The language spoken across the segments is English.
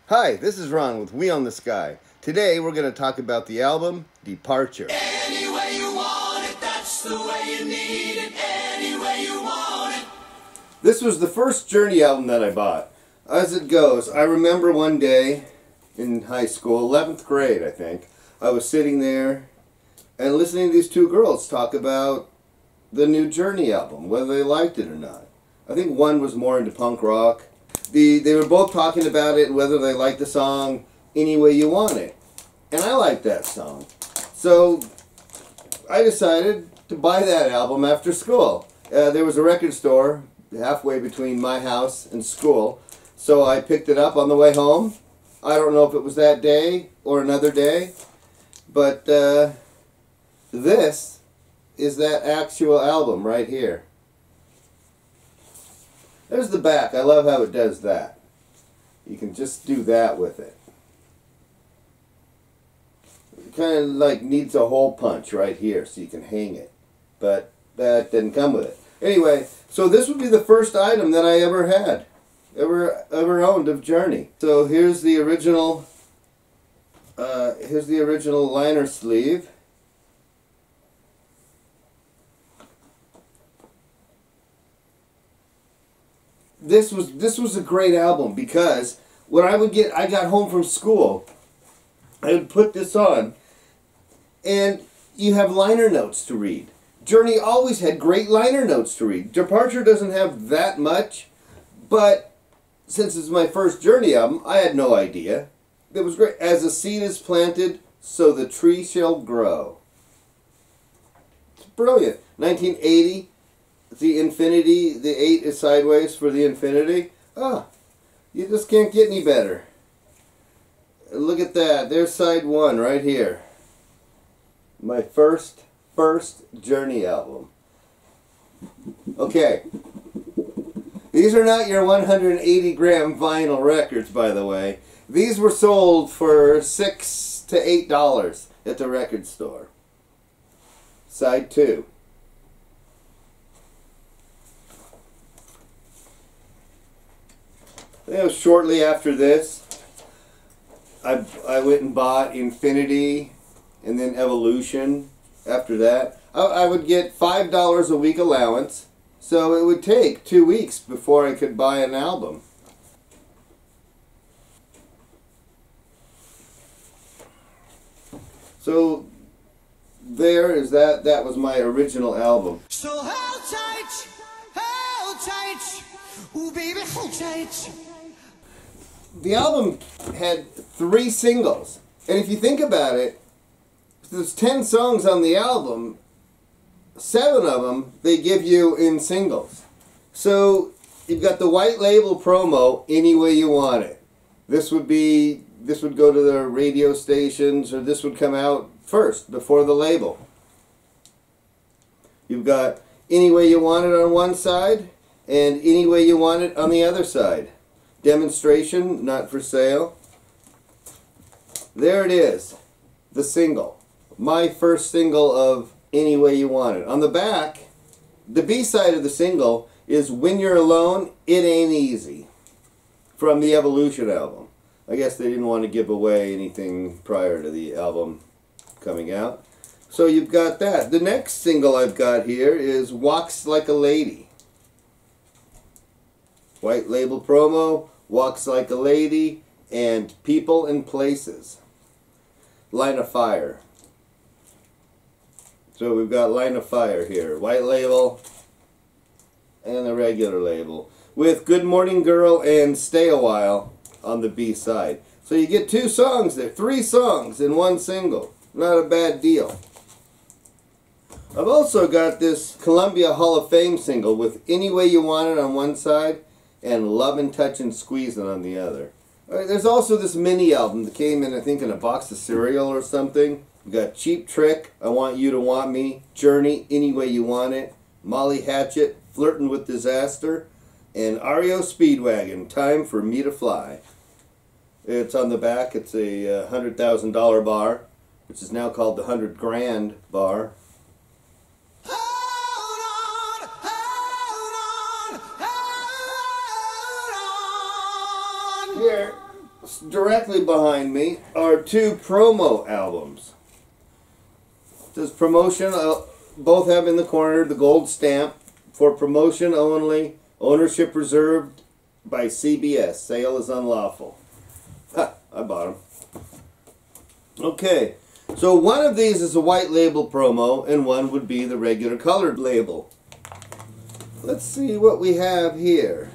Hi, this is Ron with We Own the Sky. Today we're going to talk about the album Departure. Any way you want it, that's the way you need it. Any way you want it. This was the first Journey album that I bought. As it goes, I remember one day in high school, 11th grade I think, I was sitting there and listening to these two girls talk about the new Journey album, whether they liked it or not. I think one was more into punk rock. They were both talking about it, whether they liked the song Any Way You Want It. And I liked that song. So I decided to buy that album after school. There was a record store halfway between my house and school, so I picked it up on the way home. I don't know if it was that day or another day, but this is that actual album right here. There's the back. I love how it does that. You can just do that with it. It kind of like needs a hole punch right here so you can hang it. But that didn't come with it. Anyway, so this would be the first item that I ever had. Ever owned of Journey. So here's the original liner sleeve. This was a great album because when I got home from school, I would put this on and you have liner notes to read. Journey always had great liner notes to read. Departure doesn't have that much, but since it's my first Journey album, I had no idea. It was great. As a seed is planted, so the tree shall grow. It's brilliant. 1980. The infinity, the 8 is sideways for the infinity. Ah, you just can't get any better. Look at that. There's side 1 right here. My first Journey album. Okay. These are not your 180 gram vinyl records, by the way. These were sold for $6 to $8 at the record store. Side 2. I think it was shortly after this, I went and bought Infinity and then Evolution after that. I would get $5 a week allowance, so it would take 2 weeks before I could buy an album. So there is that. That was my original album. So hold tight, ooh baby, hold tight. The album had 3 singles, and if you think about it, there's 10 songs on the album, 7 of them they give you in singles. So you've got the white label promo, Any Way You Want It. This would go to the radio stations, or this would come out first before the label. You've got Any Way You Want It on one side and Any Way You Want It on the other side. Demonstration, not for sale. There it is, the single. My first single of Any Way You Want It. On the back, the B-side of the single is When You're Alone, It Ain't Easy, from the Evolution album. I guess they didn't want to give away anything prior to the album coming out. So you've got that. The next single I've got here is Walks Like a Lady. White label promo, Walks Like a Lady, and People and Places. Line of Fire. So we've got Line of Fire here. White label and the regular label. With Good Morning Girl and Stay a While on the B side. So you get 2 songs there. 3 songs in one single. Not a bad deal. I've also got this Columbia Hall of Fame single with Any Way You Want It on one side and Lovin', Touchin', Squeezin' on the other. All right, there's also this mini album that came in, I think, in a box of cereal or something. We got Cheap Trick, I Want You to Want Me, Journey, Any Way You Want It, Molly Hatchet, Flirtin' with Disaster, and REO Speedwagon, Time for Me to Fly. It's on the back. It's a $100,000 bar, which is now called the 100 Grand bar. Here, directly behind me are two promo albums. It says promotion, both have in the corner the gold stamp for promotion only, ownership reserved by CBS. Sale is unlawful. Ha, I bought them. Okay, so one of these is a white label promo and one would be the regular colored label. Let's see what we have here.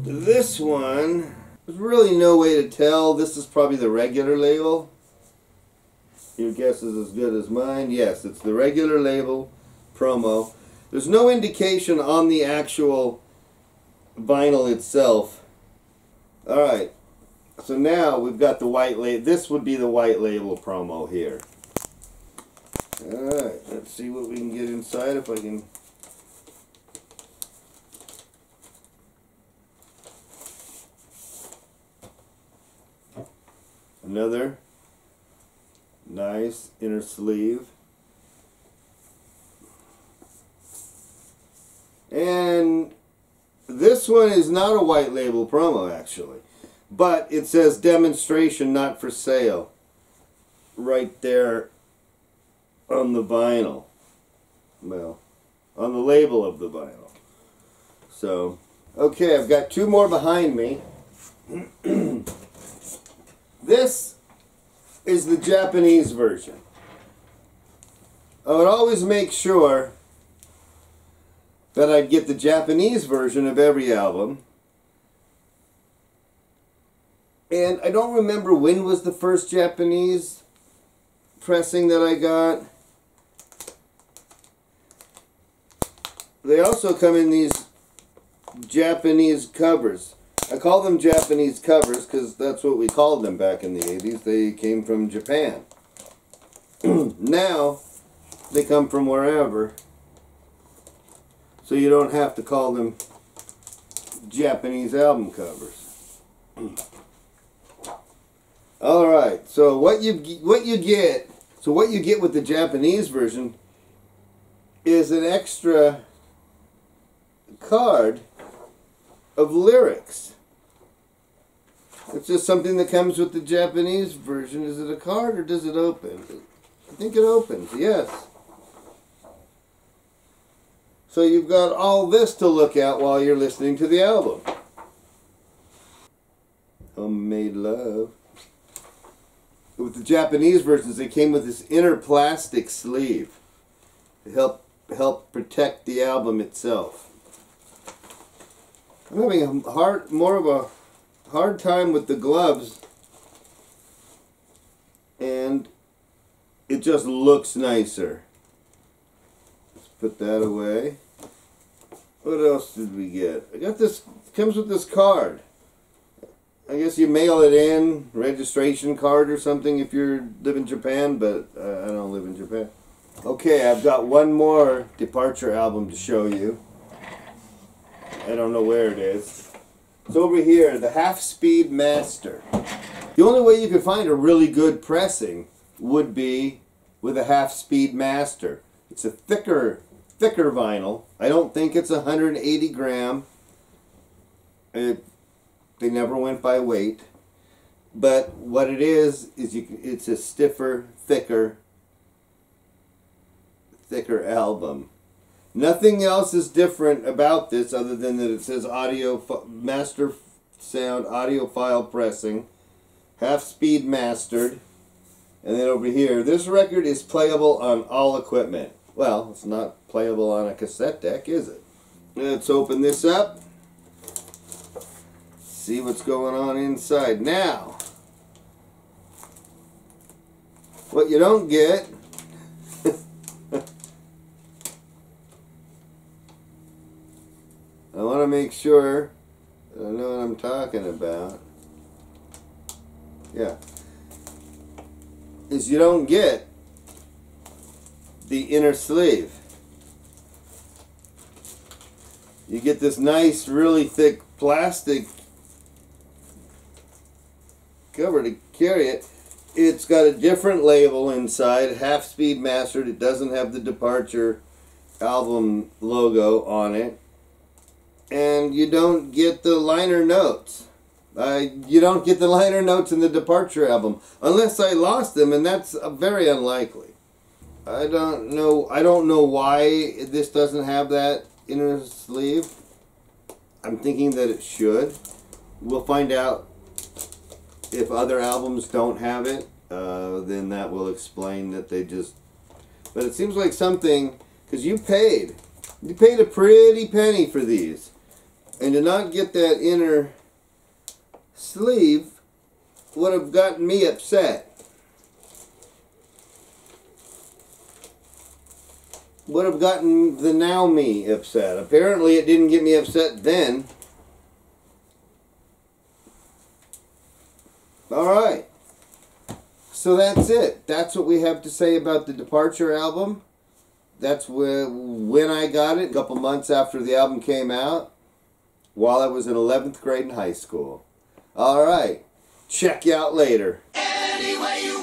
This one, there's really no way to tell. This is probably the regular label. Your guess is as good as mine. Yes, it's the regular label promo. There's no indication on the actual vinyl itself. Alright, so now we've got the white label. This would be the white label promo here. Alright, let's see what we can get inside if I can. Another nice inner sleeve. And this one is not a white label promo actually, but it says demonstration not for sale right there on the vinyl. Well, on the label of the vinyl. So, okay, I've got two more behind me. This is the Japanese version. I would always make sure that I'd get the Japanese version of every album. And I don't remember when was the first Japanese pressing that I got. They also come in these Japanese covers. I call them Japanese covers because that's what we called them back in the 80s. They came from Japan. Now, they come from wherever. So you don't have to call them Japanese album covers. Alright, so what you get with the Japanese version is an extra card of lyrics. It's just something that comes with the Japanese version. Is it a card or does it open? I think it opens, yes. So you've got all this to look at while you're listening to the album. Homemade Love. With the Japanese versions, they came with this inner plastic sleeve to help protect the album itself. I'm having more of a hard time with the gloves, and it just looks nicer. Let's put that away. What else did we get? I got this, comes with this card. I guess you mail it in, registration card or something if you live in Japan, but I don't live in Japan. Okay, I've got one more Departure album to show you. I don't know where it is. It's over here, the Half Speed Master. The only way you could find a really good pressing would be with a Half Speed Master. It's a thicker vinyl. I don't think it's 180 gram. They never went by weight. But what it is it's a stiffer, thicker album. Nothing else is different about this other than that it says Master Sound audiophile pressing, half speed mastered, and then over here, this record is playable on all equipment. Well, it's not playable on a cassette deck, is it? Let's open this up. See what's going on inside. Now, what you don't get I want to make sure that I know what I'm talking about. Yeah. Is you don't get the inner sleeve. You get this nice, really thick plastic cover to carry it. It's got a different label inside, Half Speed Mastered. It doesn't have the Departure album logo on it. And you don't get the liner notes. You don't get the liner notes in the Departure album unless I lost them, and that's very unlikely. I don't know why this doesn't have that inner sleeve. I'm thinking that it should. We'll find out if other albums don't have it. Then that will explain that they just. But it seems like something, because you paid a pretty penny for these, and to not get that inner sleeve would have gotten me upset. Would have gotten the now me upset. Apparently it didn't get me upset then. Alright. So that's it. That's what we have to say about the Departure album. That's when I got it, a couple months after the album came out, while I was in 11th grade in high school. Alright. Check you out later. Any way you